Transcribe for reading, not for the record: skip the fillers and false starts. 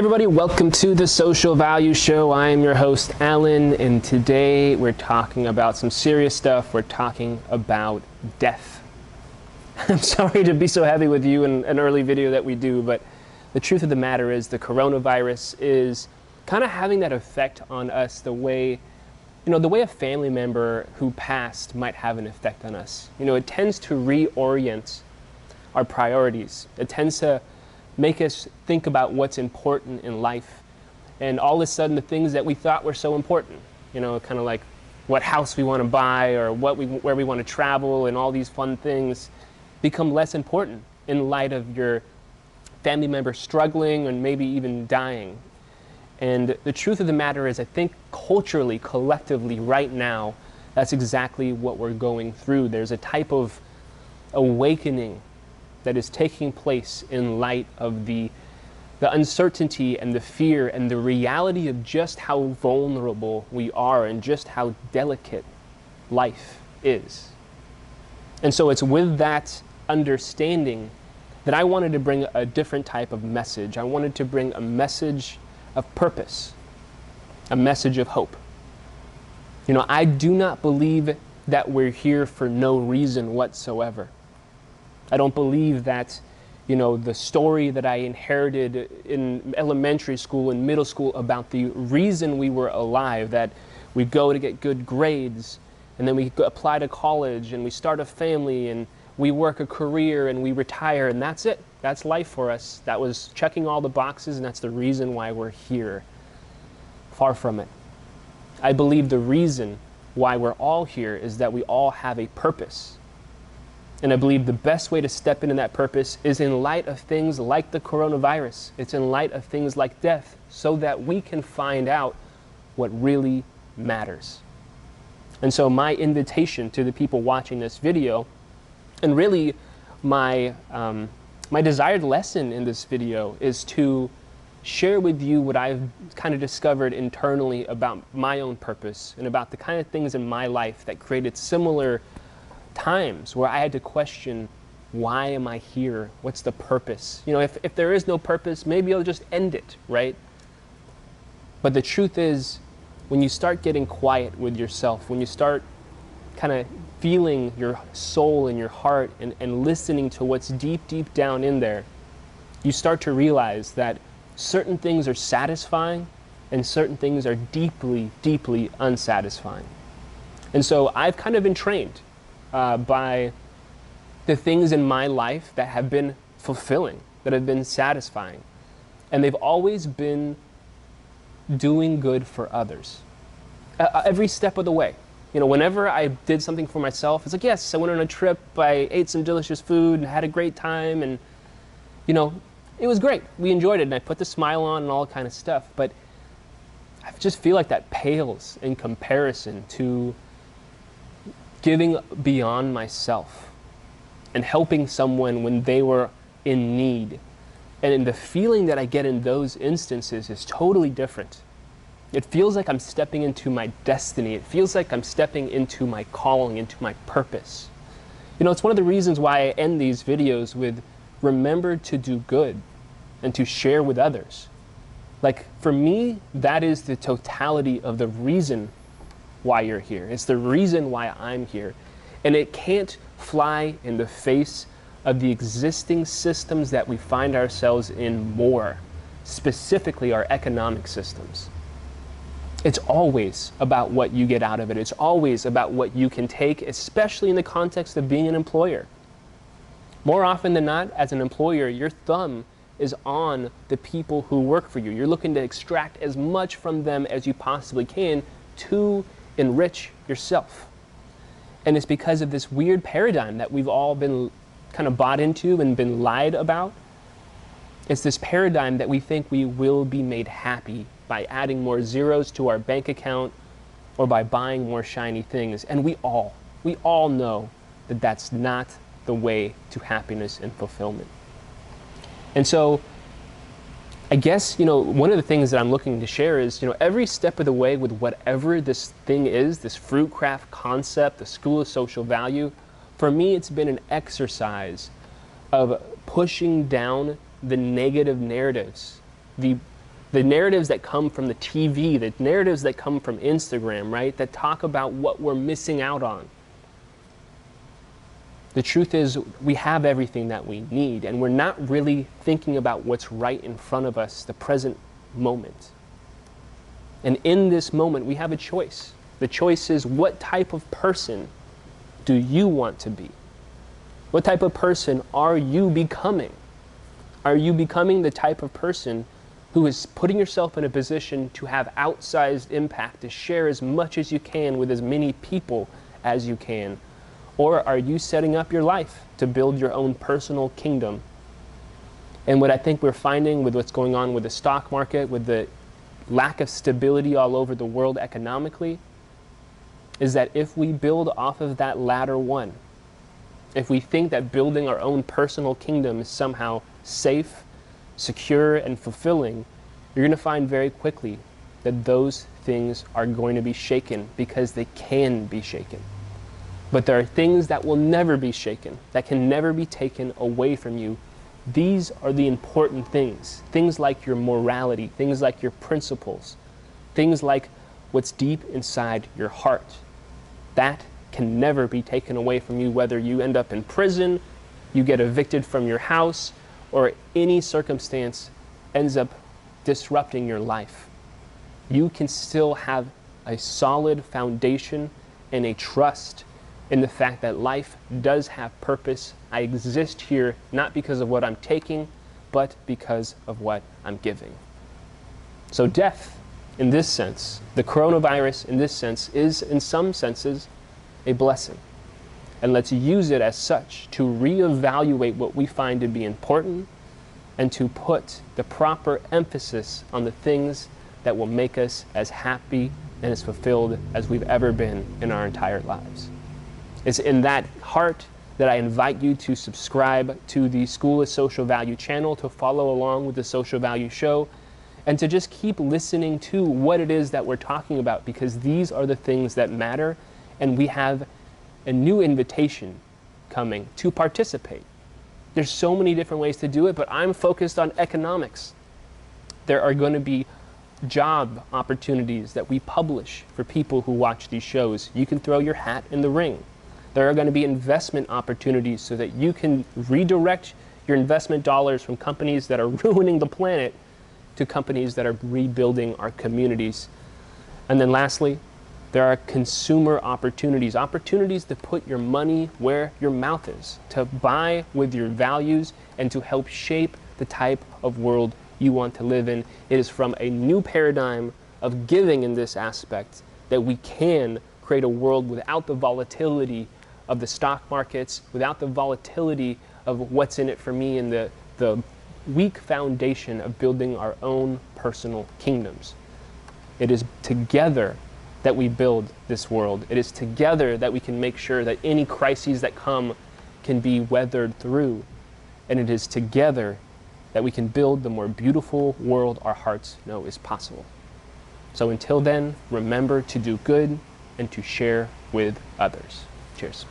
everybody, welcome to the Social Value Show. I am your host, Alan, and today we're talking about some serious stuff. We're talking about death. I'm sorry to be so heavy with you in an early video that we do, but the truth of the matter is the coronavirus is kind of having that effect on us the way a family member who passed might have an effect on us. It tends to reorient our priorities. It tends to make us think about what's important in life. And all of a sudden, the things that we thought were so important, kind of like what house we want to buy or where we want to travel and all these fun things become less important in light of your family member struggling and maybe even dying. And the truth of the matter is, I think culturally, collectively, right now, that's exactly what we're going through. There's a type of awakening that is taking place in light of the uncertainty and the fear and the reality of just how vulnerable we are and just how delicate life is. And so it's with that understanding that I wanted to bring a different type of message. I wanted to bring a message of purpose, a message of hope. I do not believe that we're here for no reason whatsoever. I don't believe that, the story that I inherited in elementary school and middle school about the reason we were alive, that we go to get good grades, and then we apply to college, and we start a family, and we work a career, and we retire, and that's it. That's life for us. That was checking all the boxes, and that's the reason why we're here. Far from it. I believe the reason why we're all here is that we all have a purpose. And I believe the best way to step into that purpose is in light of things like the coronavirus. It's in light of things like death, so that we can find out what really matters. And so my invitation to the people watching this video, and really my desired lesson in this video, is to share with you what I've kind of discovered internally about my own purpose and about the kind of things in my life that created similar times where I had to question, why am I here? What's the purpose? If there is no purpose, maybe I'll just end it, right? But the truth is, when you start getting quiet with yourself, when you start kind of feeling your soul and your heart and listening to what's deep, deep down in there, you start to realize that certain things are satisfying and certain things are deeply, deeply unsatisfying. And so I've kind of been trained by the things in my life that have been fulfilling, that have been satisfying. And they've always been doing good for others. Every step of the way. Whenever I did something for myself, it's like, yes, I went on a trip, I ate some delicious food and had a great time, and it was great. We enjoyed it, and I put the smile on and all kind of stuff. But I just feel like that pales in comparison to giving beyond myself and helping someone when they were in need. And the feeling that I get in those instances is totally different. It feels like I'm stepping into my destiny. It feels like I'm stepping into my calling, into my purpose. It's one of the reasons why I end these videos with, remember to do good and to share with others. Like, for me, that is the totality of the reason why you're here. It's the reason why I'm here. And it can't fly in the face of the existing systems that we find ourselves in more, specifically our economic systems. It's always about what you get out of it. It's always about what you can take, especially in the context of being an employer. More often than not, as an employer, your thumb is on the people who work for you. You're looking to extract as much from them as you possibly can to enrich yourself. And it's because of this weird paradigm that we've all been kind of bought into and been lied about. It's this paradigm that we think we will be made happy by adding more zeros to our bank account or by buying more shiny things. And we all know that that's not the way to happiness and fulfillment. And so I guess, one of the things that I'm looking to share is, every step of the way with whatever this thing is, this FruitCraft concept, the School of Social Value, for me, it's been an exercise of pushing down the negative narratives, the The narratives that come from the TV, the narratives that come from Instagram, right, that talk about what we're missing out on. The truth is, we have everything that we need, and we're not really thinking about what's right in front of us, the present moment. And in this moment, we have a choice. The choice is, what type of person do you want to be? What type of person are you becoming? Are you becoming the type of person who is putting yourself in a position to have outsized impact, to share as much as you can with as many people as you can? Or are you setting up your life to build your own personal kingdom? And what I think we're finding with what's going on with the stock market, with the lack of stability all over the world economically, is that if we build off of that latter one, if we think that building our own personal kingdom is somehow safe, secure, and fulfilling, you're going to find very quickly that those things are going to be shaken because they can be shaken. But there are things that will never be shaken, that can never be taken away from you. These are the important things. Things like your morality, things like your principles, things like what's deep inside your heart. That can never be taken away from you, whether you end up in prison, you get evicted from your house, or any circumstance ends up disrupting your life. You can still have a solid foundation and a trust in the fact that life does have purpose. I exist here not because of what I'm taking, but because of what I'm giving. So death, in this sense, the coronavirus in this sense, is in some senses a blessing. And let's use it as such to reevaluate what we find to be important and to put the proper emphasis on the things that will make us as happy and as fulfilled as we've ever been in our entire lives. It's in that heart that I invite you to subscribe to the School of Social Value channel, to follow along with the Social Value Show, and to just keep listening to what it is that we're talking about, because these are the things that matter, and we have a new invitation coming to participate. There's so many different ways to do it, but I'm focused on economics. There are going to be job opportunities that we publish for people who watch these shows. You can throw your hat in the ring. There are going to be investment opportunities so that you can redirect your investment dollars from companies that are ruining the planet to companies that are rebuilding our communities. And then lastly, there are consumer opportunities, opportunities to put your money where your mouth is, to buy with your values and to help shape the type of world you want to live in. It is from a new paradigm of giving in this aspect that we can create a world without the volatility of the stock markets, without the volatility of what's in it for me, and the weak foundation of building our own personal kingdoms. It is together that we build this world. It is together that we can make sure that any crises that come can be weathered through. And it is together that we can build the more beautiful world our hearts know is possible. So until then, remember to do good and to share with others. Cheers.